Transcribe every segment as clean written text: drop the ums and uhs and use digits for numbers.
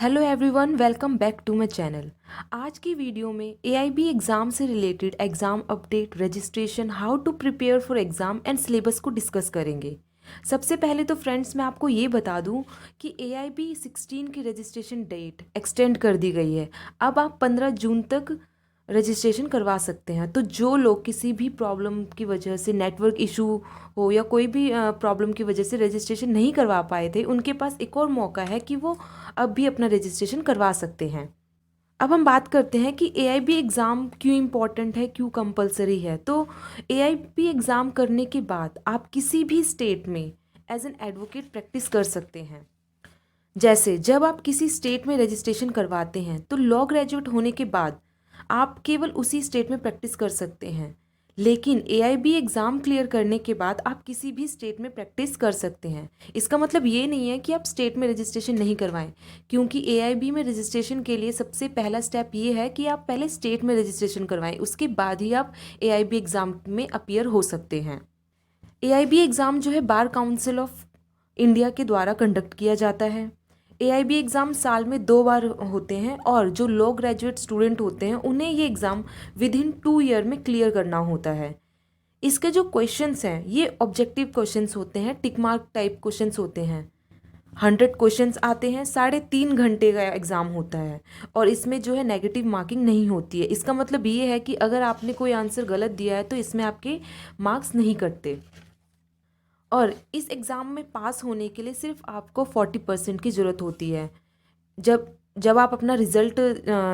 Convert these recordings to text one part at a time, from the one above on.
Hello everyone, welcome back to my channel. आज की video में एआईबी एग्ज़ाम से related exam update, registration, how to prepare for exam and syllabus को discuss करेंगे। सबसे पहले तो फ्रेंड्स मैं आपको ये बता दूं कि एआईबी 16 की रजिस्ट्रेशन डेट एक्सटेंड कर दी गई है। अब आप 15 जून तक रजिस्ट्रेशन करवा सकते हैं। तो जो लोग किसी भी प्रॉब्लम की वजह से, नेटवर्क इशू हो या कोई भी प्रॉब्लम की वजह से रजिस्ट्रेशन नहीं करवा पाए थे, उनके पास एक और मौका है कि वो अब भी अपना रजिस्ट्रेशन करवा सकते हैं। अब हम बात करते हैं कि एआईबी एग्ज़ाम क्यों इम्पॉर्टेंट है, क्यों कंपलसरी है। तो एआईबी एग्ज़ाम करने के बाद आप किसी भी स्टेट में एज एन एडवोकेट प्रैक्टिस कर सकते हैं। जैसे जब आप किसी स्टेट में रजिस्ट्रेशन करवाते हैं तो लॉ ग्रेजुएट होने के बाद आप केवल उसी स्टेट में प्रैक्टिस कर सकते हैं। लेकिन एआईबी एग्ज़ाम क्लियर करने के बाद आप किसी भी स्टेट में प्रैक्टिस कर सकते हैं। इसका मतलब ये नहीं है कि आप स्टेट में रजिस्ट्रेशन नहीं करवाएं, क्योंकि एआईबी में रजिस्ट्रेशन के लिए सबसे पहला स्टेप ये है कि आप पहले स्टेट में रजिस्ट्रेशन करवाएं, उसके बाद ही आप एआईबी एग्ज़ाम में अपीयर हो सकते हैं। एआईबी एग्ज़ाम जो है बार काउंसिल ऑफ इंडिया के द्वारा कंडक्ट किया जाता है। एआईबी एग्ज़ाम साल में 2 बार होते हैं और जो लॉ ग्रेजुएट स्टूडेंट होते हैं उन्हें ये एग्ज़ाम विद इन 2 ईयर में क्लियर करना होता है। इसके जो क्वेश्चंस हैं ये ऑब्जेक्टिव क्वेश्चंस होते हैं, टिक मार्क टाइप क्वेश्चंस होते हैं। 100 क्वेश्चंस आते हैं, 3.5 घंटे का एग्ज़ाम होता है और इसमें जो है नेगेटिव मार्किंग नहीं होती है। इसका मतलब ये है कि अगर आपने कोई आंसर गलत दिया है तो इसमें आपके मार्क्स नहीं कटते। और इस एग्ज़ाम में पास होने के लिए सिर्फ आपको 40% की ज़रूरत होती है। जब जब आप अपना रिज़ल्ट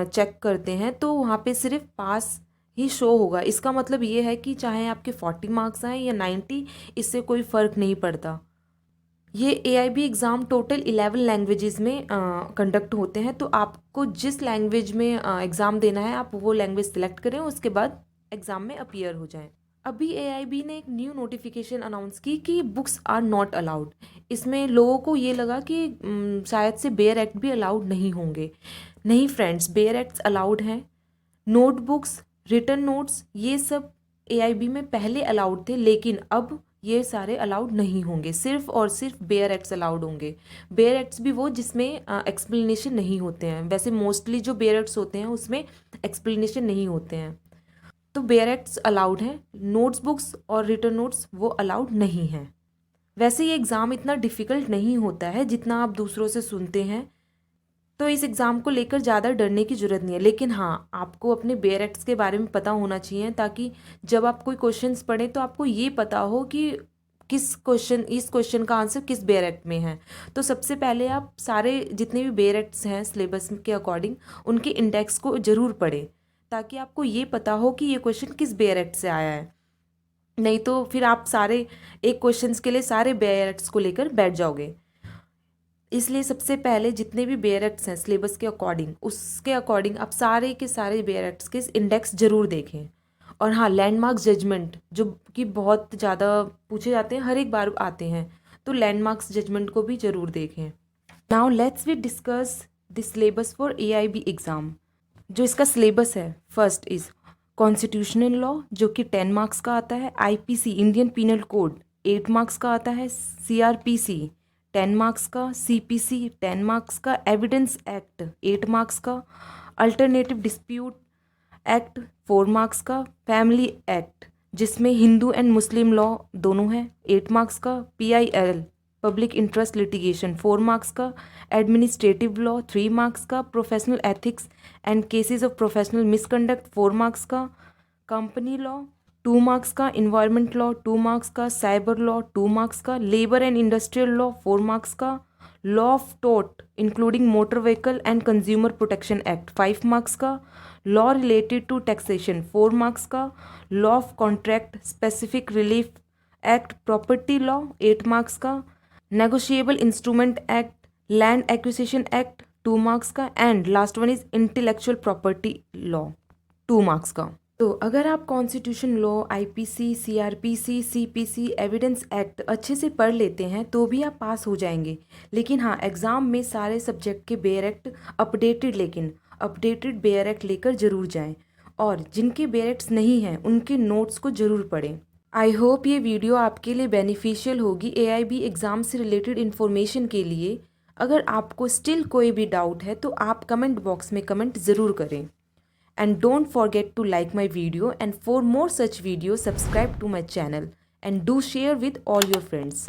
चेक करते हैं तो वहाँ पे सिर्फ पास ही शो होगा। इसका मतलब ये है कि चाहे आपके 40 मार्क्स आएँ या 90, इससे कोई फ़र्क नहीं पड़ता। ये एआईबी एग्ज़ाम टोटल 11 लैंग्वेजेस में कंडक्ट होते हैं। तो आपको जिस लैंग्वेज में एग्ज़ाम देना है आप वो लैंग्वेज सेलेक्ट करें, उसके बाद एग्ज़ाम में अपीयर हो जाएं। अभी एआईबी ने एक न्यू नोटिफिकेशन अनाउंस की कि बुक्स आर नॉट अलाउड। इसमें लोगों को ये लगा कि शायद से बेयर एक्ट भी अलाउड नहीं होंगे। नहीं फ्रेंड्स, बेयर एक्ट्स अलाउड हैं। नोटबुक्स, रिटन नोट्स, ये सब एआईबी में पहले अलाउड थे, लेकिन अब ये सारे अलाउड नहीं होंगे। सिर्फ और सिर्फ बेयर एक्ट्स अलाउड होंगे। बेयर एक्ट्स भी वो जिसमें एक्सप्लेनेशन नहीं होते हैं। वैसे मोस्टली जो बेयर एक्ट्स होते हैं उसमें एक्सप्लेनेशन नहीं होते हैं। तो बेयर एक्ट्स अलाउड हैं, नोट्स बुक्स और रिटर्न नोट्स वो अलाउड नहीं हैं। वैसे ये एग्ज़ाम इतना डिफ़िकल्ट नहीं होता है जितना आप दूसरों से सुनते हैं, तो इस एग्ज़ाम को लेकर ज़्यादा डरने की ज़रूरत नहीं है। लेकिन हाँ, आपको अपने बेयर एक्ट्स के बारे में पता होना चाहिए, ताकि जब आप कोई क्वेश्चंस पढ़ें तो आपको ये पता हो कि इस क्वेश्चन का आंसर किस बेयर एक्ट में है। तो सबसे पहले आप सारे जितने भी बेयर एक्ट्स हैं सिलेबस के अकॉर्डिंग, उनके इंडेक्स को ज़रूर पढ़ें, ताकि आपको ये पता हो कि ये क्वेश्चन किस बेयर एक्ट से आया है। नहीं तो फिर आप सारे एक क्वेश्चंस के लिए सारे बेयर एक्ट्स को लेकर बैठ जाओगे। इसलिए सबसे पहले जितने भी बेयर एक्ट्स हैं सिलेबस के अकॉर्डिंग, उसके अकॉर्डिंग आप सारे के सारे बेयर एक्ट्स के इंडेक्स जरूर देखें। और हाँ, लैंडमार्क्स जजमेंट जो कि बहुत ज़्यादा पूछे जाते हैं, हर एक बार आते हैं, तो लैंडमार्क्स जजमेंट को भी ज़रूर देखें। Now let's we discuss the syllabus for AIB exam. जो इसका सिलेबस है, फर्स्ट इज़ कॉन्स्टिट्यूशनल लॉ जो कि 10 मार्क्स का आता है। IPC Indian penal code 8 marks का आता है। सीआरपीसी 10 मार्क्स का। सीपीसी 10 मार्क्स का। एविडेंस एक्ट 8 मार्क्स का। अल्टरनेटिव डिस्प्यूट एक्ट 4 मार्क्स का। फैमिली एक्ट जिसमें हिंदू एंड मुस्लिम लॉ दोनों हैं 8 मार्क्स का। PIL public interest litigation 4 marks का। एडमिनिस्ट्रेटिव लॉ 3 मार्क्स का। Professional ethics and cases of professional misconduct 4 marks का। कंपनी लॉ 2 मार्क्स का। इन्वायरमेंट लॉ 2 मार्क्स का। साइबर लॉ 2 मार्क्स का। Labour and industrial law 4 marks का। Law of tort including motor vehicle and consumer protection act 5 marks का। Law related to taxation 4 marks का। Law of contract specific relief act property law 8 marks का। Negotiable instrument act, land acquisition act 2 marks का। And last one is intellectual property law 2 marks का। तो अगर आप constitution law, IPC, CrPC, CPC, evidence act अच्छे से पढ़ लेते हैं तो भी आप पास हो जाएंगे। लेकिन हाँ, एग्ज़ाम में सारे सब्जेक्ट के bare act updated bare act लेकर जरूर जाएं। और जिनके बेयर एक्ट्स नहीं हैं उनके नोट्स को ज़रूर पढ़ें। आई होप ये वीडियो आपके लिए बेनिफिशियल होगी एआईबी एग्ज़ाम से रिलेटेड इन्फॉर्मेशन के लिए। अगर आपको स्टिल कोई भी डाउट है तो आप कमेंट बॉक्स में कमेंट ज़रूर करें। And don't forget to like my video, and for more such videos subscribe to my channel and do share with all your friends.